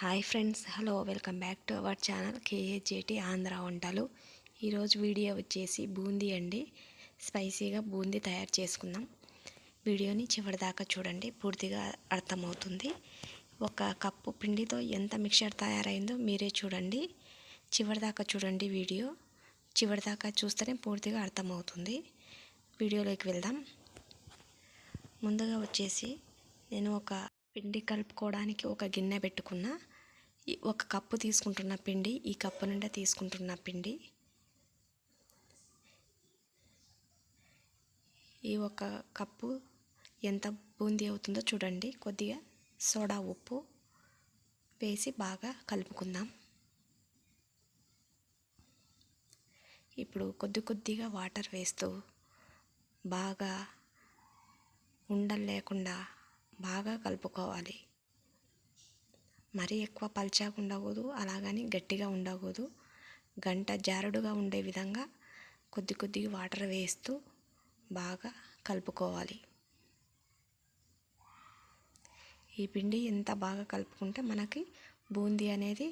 Hi friends, hello, welcome back to our channel KAJT Andhra వంటలు. ఈరోజు video వచ్చేసి బూందీ అండి. స్పైసీగా బూందీ తయారు చేసుకుందాం. వీడియోని చివరిదాకా చూడండి, పూర్తిగా అర్థమవుతుంది. ఒక కప్పు పిండితో ఎంత మిక్చర్ తయారైందో మీరే చూడండి. చివరిదాకా చూడండి వీడియో. చివరిదాకా చూస్తేనే పూర్తిగా అర్థమవుతుంది. వీడియోలోకి వెళ్దాం. ముందుగా వచ్చేసి నేను ఒక పిండి కలుపుకోవడానికి ఒక గిన్నె పెట్టుకున్న. ఒక కప్పు తీసుకుంటున్న పిండి, ఈ కప్పు నిండా తీసుకుంటున్న పిండి. ఈ ఒక కప్పు ఎంత బూందీ అవుతుందో చూడండి. కొద్దిగా సోడా ఉప్పు వేసి బాగా కలుపుకుందాం. ఇప్పుడు కొద్దిగా వాటర్ వేస్తూ బాగా ఉండలు లేకుండా బాగా కలుపుకోవాలి. మరీ ఎక్కువ పల్చగా ఉండకూడదు, అలాగని గట్టిగా ఉండకూడదు. గంట జారుడుగా ఉండే విధంగా కొద్దిగా వాటర్ వేస్తూ బాగా కలుపుకోవాలి. ఈ పిండి ఎంత బాగా కలుపుకుంటే మనకి బూందీ అనేది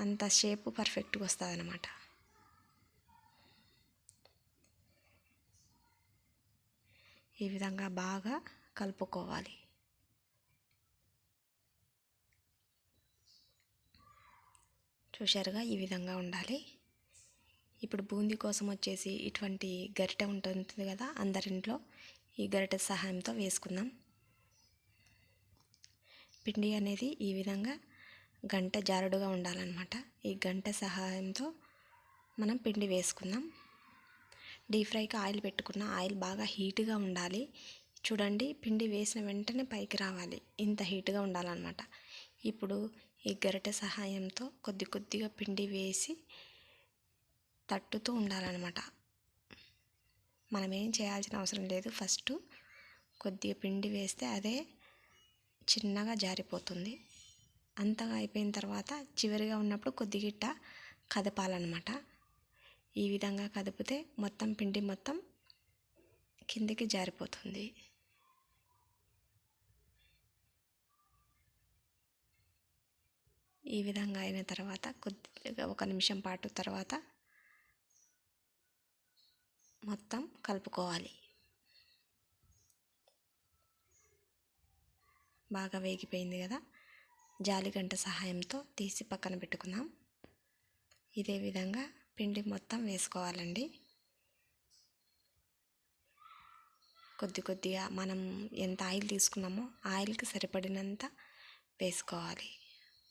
అంత షేపు పర్ఫెక్ట్గా వస్తుంది అన్నమాట. ఈ విధంగా బాగా కలుపుకోవాలి. చూశారుగా, ఈ విధంగా ఉండాలి. ఇప్పుడు బూందీ కోసం వచ్చేసి ఇటువంటి గరిటె ఉంటుంది కదా అందరింట్లో, ఈ గరిటె సహాయంతో వేసుకుందాం. పిండి అనేది ఈ విధంగా గంట జారుడుగా ఉండాలన్నమాట. ఈ గంట సహాయంతో మనం పిండి వేసుకుందాం. డీప్ ఫ్రైకి ఆయిల్ పెట్టుకున్న, ఆయిల్ బాగా హీట్గా ఉండాలి. చూడండి, పిండి వేసిన వెంటనే పైకి రావాలి, ఇంత హీట్గా ఉండాలన్నమాట. ఇప్పుడు ఈ గరిటె సహాయంతో కొద్దిగా పిండి వేసి తట్టుతూ ఉండాలన్నమాట. మనం ఏం చేయాల్సిన అవసరం లేదు. ఫస్ట్ కొద్దిగా పిండి వేస్తే అదే చిన్నగా జారిపోతుంది. అంతగా అయిపోయిన తర్వాత చివరిగా ఉన్నప్పుడు కొద్దిగా కదపాలన్నమాట. ఈ విధంగా కదిపితే మొత్తం పిండి మొత్తం కిందికి జారిపోతుంది. ఈ విధంగా అయిన తర్వాత కొద్దిగా 1 నిమిషం పాటు తర్వాత మొత్తం కలుపుకోవాలి. బాగా వేగిపోయింది కదా, జాలిగంట సహాయంతో తీసి పక్కన పెట్టుకుందాం. ఇదే విధంగా పిండి మొత్తం వేసుకోవాలండి. కొద్దిగా మనం ఎంత ఆయిల్ తీసుకున్నామో ఆయిల్కి సరిపడినంత వేసుకోవాలి.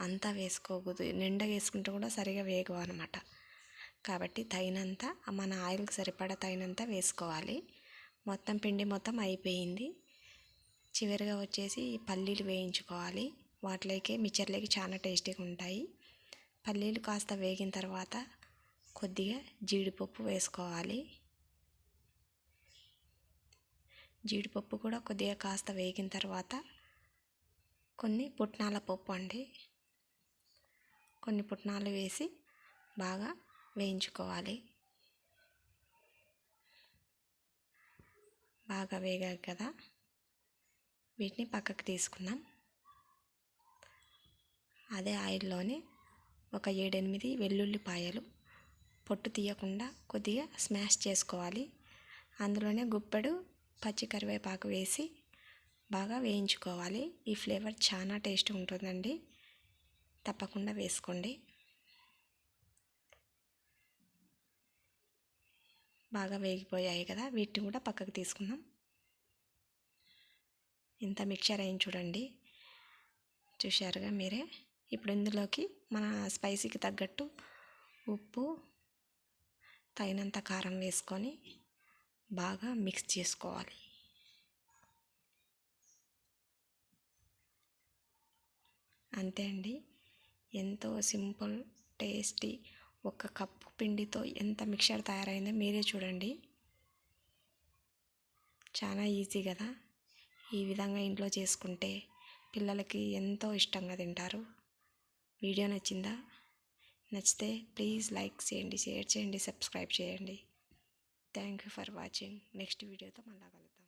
అంతా వేసుకోకూడదు, నిండా వేసుకుంటే కూడా సరిగా వేగవు అనమాట. కాబట్టి తగినంత, మన ఆయిల్కి సరిపడా తగినంత వేసుకోవాలి. మొత్తం పిండి మొత్తం అయిపోయింది. చివరిగా వచ్చేసి పల్లీలు వేయించుకోవాలి. వాటిలోకి మిక్చర్లోకి చాలా టేస్టీగా ఉంటాయి. పల్లీలు కాస్త వేగిన తర్వాత కొద్దిగా జీడిపప్పు వేసుకోవాలి. జీడిపప్పు కూడా కొద్దిగా కాస్త వేగిన తర్వాత కొన్ని పుట్నాల పప్పు అండి, కొన్ని పుట్నాలు వేసి బాగా వేయించుకోవాలి. బాగా వేగాక కదా, వీటిని పక్కకు తీసుకున్నాం. అదే ఆయిల్లోనే ఒక 7-8 వెల్లుల్లిపాయలు పొట్టు తీయకుండా కొద్దిగా స్మాష్ చేసుకోవాలి. అందులోనే గుప్పెడు పచ్చి కరివేపాకు వేసి బాగా వేయించుకోవాలి. ఈ ఫ్లేవర్ చాలా టేస్ట్ ఉంటుందండి, తప్పకుండా వేసుకోండి. బాగా వేగిపోయాయి కదా, వీటిని కూడా పక్కకు తీసుకుందాం. ఇంత మిక్చర్ అయింది చూడండి, చూశారుగా మీరే. ఇప్పుడు ఇందులోకి మన స్పైసీకి తగ్గట్టు ఉప్పు, తగినంత కారం వేసుకొని బాగా మిక్స్ చేసుకోవాలి. అంతే అండి, ఎంతో సింపుల్, టేస్టీ ఒక కప్పు పిండితో ఎంత మిక్చర్ తయారైందో మీరే చూడండి. చాలా ఈజీ కదా. ఈ విధంగా ఇంట్లో చేసుకుంటే పిల్లలకి ఎంతో ఇష్టంగా తింటారు. వీడియో నచ్చిందా? నచ్చితే ప్లీజ్ లైక్ చేయండి, షేర్ చేయండి, సబ్స్క్రైబ్ చేయండి. Thank you for watching. Next వీడియోతో మళ్ళా కలుద్దాం.